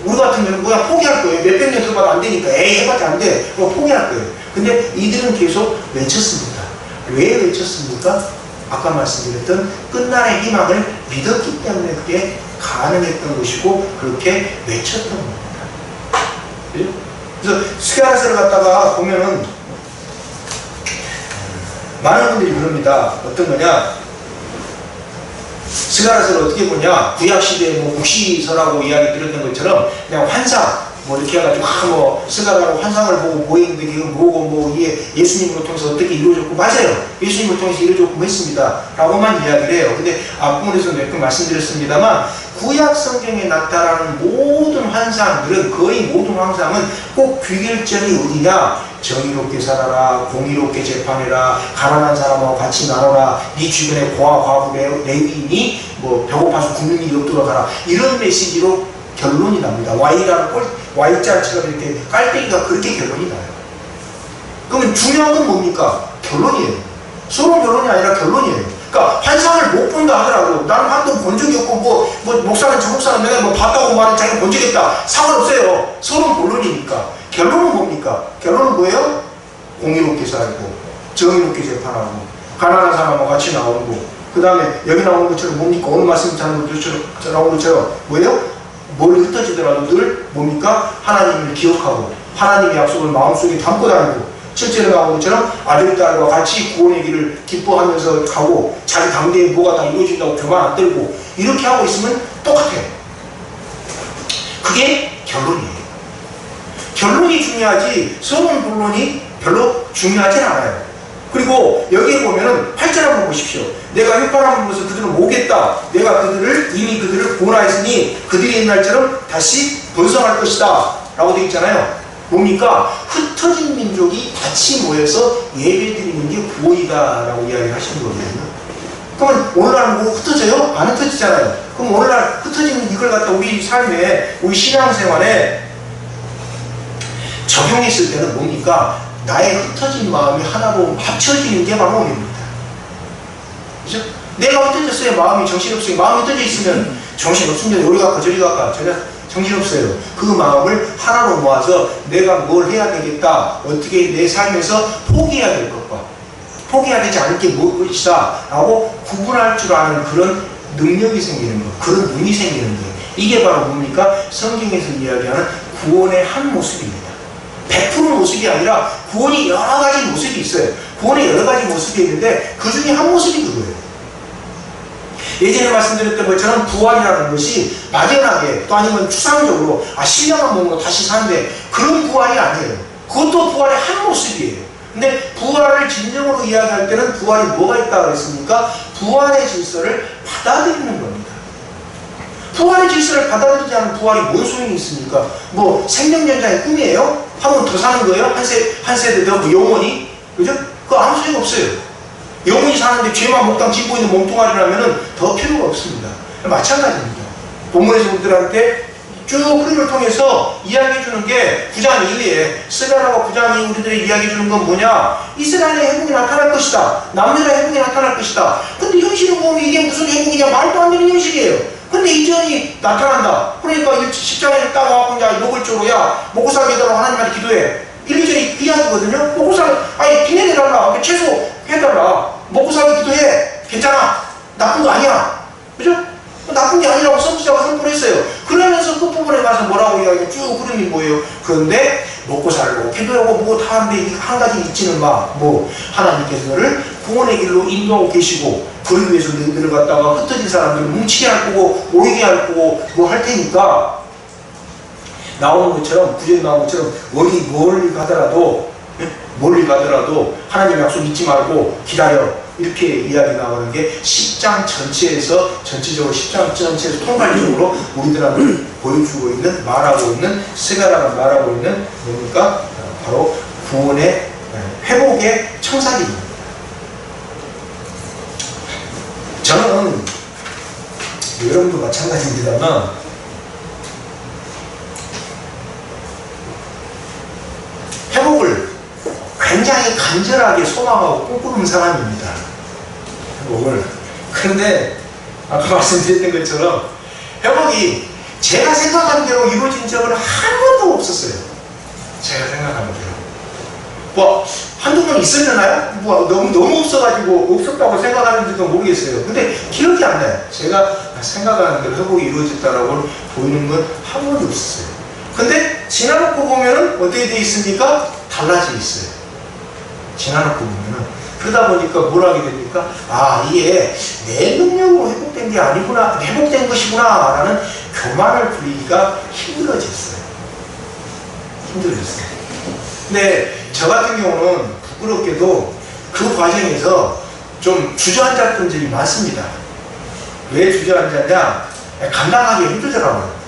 우리 같은 경우는 그냥 포기할 거예요. 몇백 년 들어봐도 안 되니까 에이 해봤자 안 돼. 뭐 포기할 거예요. 근데 이들은 계속 외쳤습니다. 왜 외쳤습니까? 아까 말씀드렸던 끝날의 희망을 믿었기 때문에 그게 가능했던 것이고 그렇게 외쳤던 겁니다. 그래서 스가랴서를 갖다가 보면은 많은 분들이 그럽니다. 어떤 거냐? 스가랴서를 어떻게 보냐? 구약시대에 뭐 묵시서라고 이야기 드렸던 것처럼 그냥 환상 뭐 이렇게 해가지고 뭐 스가랴로 환상을 보고 뭐 했는데 이거 뭐고 뭐 이게 예수님으로 통해서 어떻게 이루어졌고 맞아요. 예수님을 통해서 이루어졌고 했습니다. 라고만 이야기를 해요. 근데 앞부분에서 몇 번 말씀드렸습니다만 구약 성경에 나타나는 모든 환상들은 거의 모든 환상은 꼭 귀결점이 어디냐? 정의롭게 살아라, 공의롭게 재판해라, 가난한 사람하고 같이 나눠라, 네 주변에 고아 과부 레위인이 뭐 배고파서 굶는 일이 없도록 하라 이런 메시지로 결론이 납니다. Y자처럼 이렇게 깔때기가 그렇게 결론이 나요. 그러면 중요한 건 뭡니까? 결론이에요. 서로 결론이 아니라 결론이에요. 그러니까 환상을 못 본다 하더라도 나는 한 번 본 적이 없고 뭐 목사는 저 목사는 내가 뭐 봤다고 말은 자기가 본 적이 있다. 상관없어요. 서로 본론이니까. 결론은 뭡니까? 결론은 뭐예요? 공의롭게 살고 정의롭게 재판하고 가난한 사람하고 같이 나오고 그 다음에 여기 나오는 것처럼 뭡니까? 오늘 말씀 나오는 것처럼 뭐예요? 뭘 흩어지더라도 늘 뭡니까? 하나님을 기억하고 하나님의 약속을 마음속에 담고 다니고 실제로 나온 것처럼 아들, 딸과 같이 구원의 길을 기뻐하면서 가고 자기 당대에 뭐가 다 이루어진다고 교만 안 떨고 이렇게 하고 있으면 똑같아요. 그게 결론이에요. 결론이 중요하지 서론 본론이 별로 중요하진 않아요. 그리고 여기에 보면은 8절 한번 보십시오. 내가 휘파람을 불어서 그들을 모으겠다. 내가 이미 그들을 구원하였으니 그들이 옛날처럼 다시 번성할 것이다 라고 되어 있잖아요. 뭡니까? 흩어진 민족이 같이 모여서 예배드리는 게 구원이다 라고 이야기를 하시는 거거든요. 그러면 오늘날 뭐 흩어져요? 안 흩어지잖아요. 그럼 오늘날 흩어지는 이걸 갖다 우리 삶에 우리 신앙생활에 적용했을 때는 뭡니까? 나의 흩어진 마음이 하나로 합쳐지는 게 바로 오늘입니다. 그죠? 내가 흩어졌어요. 마음이 정신없어요. 마음이 흩어져 있으면 정신없습니다. 요리 갈까 저리 갈까 전혀 정신없어요. 그 마음을 하나로 모아서 내가 뭘 해야 되겠다. 어떻게 내 삶에서 포기해야 될 것과 포기해야 되지 않을 게 무엇이다 라고 구분할 줄 아는 그런 능력이 생기는 것, 그런 눈이 생기는 거예요. 이게 바로 뭡니까? 성경에서 이야기하는 구원의 한 모습입니다. 100% 모습이 아니라 구원이 여러 가지 모습이 있어요. 구원의 여러 가지 모습이 있는데 그 중에 한 모습이 그거예요. 예전에 말씀드렸던 것처럼 부활이라는 것이 막연하게 또 아니면 추상적으로 신령한 몸으로 다시 사는데 그런 부활이 아니에요. 그것도 부활의 한 모습이에요. 근데 부활을 진정으로 이야기할 때는 부활이 뭐가 있다고 그랬습니까? 부활의 질서를 받아들이는 겁니다. 부활의 질서를 받아들이지 않은 부활이 뭔 소용이 있습니까? 뭐 생명연장의 꿈이에요? 한 번 더 사는 거예요? 한 세대 더 뭐 영원히? 그죠? 그거 아무 소용 없어요. 영원히 사는데 죄만 목당 짓고 있는 몸뚱아리라면 더 필요가 없습니다. 마찬가지입니다. 본문에서 우리들한테 쭉 흐름을 통해서 이야기해주는 게 9장 이후에 스가랴와 9장 이후 우리들이 이야기해주는 건 뭐냐? 이스라엘의 회복이 나타날 것이다. 남유다의 회복이 나타날 것이다. 근데 현실을 보면 이게 무슨 회복이냐? 말도 안 되는 현실이에요. 근데 이전이 나타난다. 그러니까 십자가에 딱 와서 이제 노골적으로 야 먹고 살게 해달라고 하나님한테 기도해. 1, 2절이 이야기거든요. 먹고 살게 아니 비내게 해달라. 최소 해달라. 먹고 살게 기도해. 괜찮아. 나쁜 거 아니야. 그죠? 나쁜 게 아니라고 선지자가 선포를 했어요. 그러면서 끝부분에 가서 뭐라고 이야기해요? 쭉 흐름이 뭐예요? 그런데 먹고 살고 기도하고 뭐 다 하는데 한 가지 잊지는 마. 뭐 하나님께서 너를 구원의 길로 인도하고 계시고 그를 위해서 너희들을 갖다가 흩어진 사람들을 뭉치게 할 거고 모이게 할 거고 뭐 할 테니까 나오는 것처럼 구절에 나오는 것처럼 멀리 가더라도 하나님의 약속 잊지 말고 기다려. 이렇게 이야기 나오는 게 10장 전체에서 전체적으로 10장 전체에서 통괄적으로 우리들한테 보여주고 있는 말하고 있는 스가랴가 말하고 있는 뭡니까? 바로 구원의 회복의 청사기입니다. 저는 여러분도 마찬가지입니다만 회복을 굉장히 간절하게 소망하고 꿈꾸는 사람입니다. 회복을. 그런데 아까 말씀드렸던 것처럼 회복이 제가 생각하는 대로 이루어진 적은 한 번도 없었어요. 제가 생각하는 대로. 뭐 한두 번 있었나요? 뭐 너무 없어가지고 없었다고 생각하는지도 모르겠어요. 근데 기억이 안 나요. 제가 생각하는 대로 회복이 이루어졌다라고 보이는 건 한 번도 없었어요. 근데 지나놓고 보면은 어떻게 돼 있습니까? 달라져 있어요. 지나놓고 보면은. 그러다 보니까 뭘 하게 됩니까? 아, 이게 내 능력으로 회복된 게 아니구나, 회복된 것이구나 라는 교만을 부리기가 힘들어졌어요. 근데 저 같은 경우는 부끄럽게도 그 과정에서 좀 주저앉았던 적이 많습니다. 왜 주저앉았냐? 감당하기 힘들더라고요.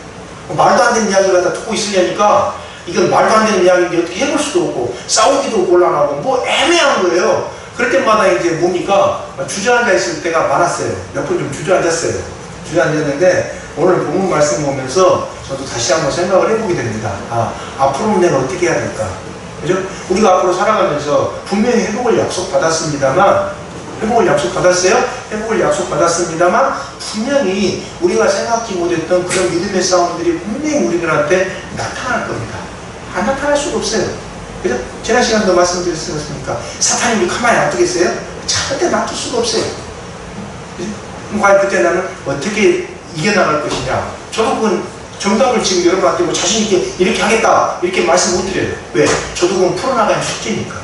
말도 안 되는 이야기를 갖다 듣고 있으려니까 이건 말도 안 되는 이야기인데 어떻게 해볼 수도 없고 싸우기도 곤란하고 뭐 애매한 거예요. 그럴 때마다 이제 뭡니까? 주저앉아 있을 때가 많았어요. 몇 번 좀 주저앉았어요. 주저앉았는데 오늘 본문 말씀 보면서 저도 다시 한번 생각을 해보게 됩니다. 아, 앞으로는 내가 어떻게 해야 될까? 그죠? 우리가 앞으로 살아가면서 분명히 회복을 약속받았습니다만 회복을 약속받았어요? 회복을 약속받았습니다만 분명히 우리가 생각지 못했던 그런 믿음의 싸움들이 분명히 우리들한테 나타날 겁니다. 안 나타날 수가 없어요. 그죠? 지난 시간도 말씀드렸으니까 사탄이 우리 가만히 놔두겠어요? 절대 놔둘 수가 없어요. 그죠? 과연 그때 나는 어떻게 이겨나갈 것이냐? 저도 그건 정답을 지금 여러분한테 뭐 자신있게 이렇게 하겠다 이렇게 말씀 못 드려요. 왜? 저도 그건 풀어나가는 숙제니까.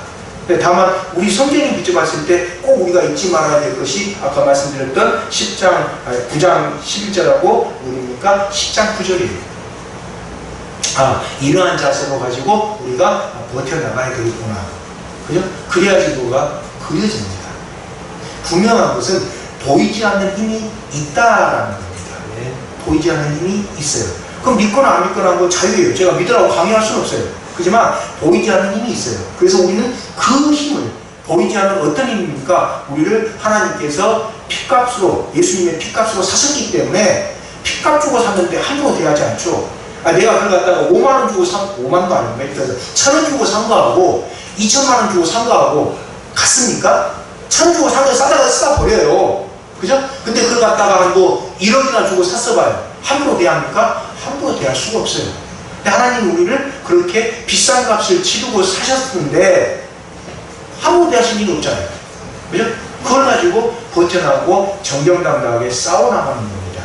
다만 우리 성경에 비춰봤을 때 꼭 우리가 잊지 말아야 될 것이 아까 말씀드렸던 9장 11절하고 뭡니까? 10장 9절이에요. 이러한 자세로 가지고 우리가 버텨나가야 되겠구나. 그죠? 그래야지 뭐가 그려집니다. 분명한 것은 보이지 않는 힘이 있다라는 겁니다. 네. 보이지 않는 힘이 있어요. 그럼 믿거나 안 믿거나 한 건 자유예요. 제가 믿으라고 강요할 수는 없어요. 그렇지만 보이지 않는 힘이 있어요. 그래서 우리는 그 힘을, 보이지 않는 어떤 힘입니까? 우리를 하나님께서 피값으로, 예수님의 피값으로 사셨기 때문에 피값 주고 샀는데 함부로 대하지 않죠. 내가 그걸 갖다가 5만원 주고 5만도 아닙니다. 1,000원 주고 산 거하고 2,000만원 주고 산 거하고 같습니까? 1,000원 주고 산 거 싸다가 쓰다 버려요. 그죠? 근데 그걸 갖다가 뭐 1억이나 주고 샀어봐요. 함부로 대합니까? 함부로 대할 수가 없어요. 근데 하나님 우리를 그렇게 비싼 값을 치르고 사셨는데 함부로 대하신 일이 없잖아요. 그죠? 그걸 가지고 버텨나가고 정정당당하게 싸워나가는 겁니다.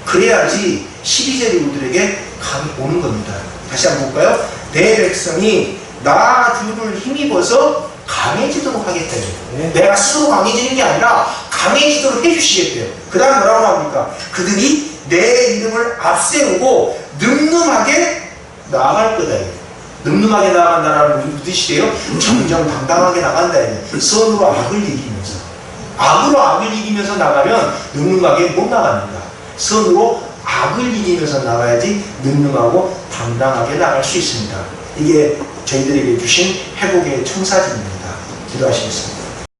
그래야지 12절이 우리들에게 감이 오는 겁니다. 다시 한번 볼까요? 내 백성이 나 주를 힘입어서 강해지도록 하겠대요. 네. 내가 스스로 강해지는 게 아니라 강해지도록 해주시겠대요. 그 다음 뭐라고 합니까? 그들이 내 이름을 앞세우고 늠름하게 나아갈 거다. 늠름하게 나아간다는 무슨 뜻이에요? 정정당당하게 나간다. 선으로 악을 이기면서. 악으로 악을 이기면서 나가면 늠름하게 못 나갑니다. 선으로 악을 이기면서 나가야지 늠름하고 당당하게 나갈 수 있습니다. 이게 저희들에게 주신 회복의 청사진입니다. 기도하시겠습니다.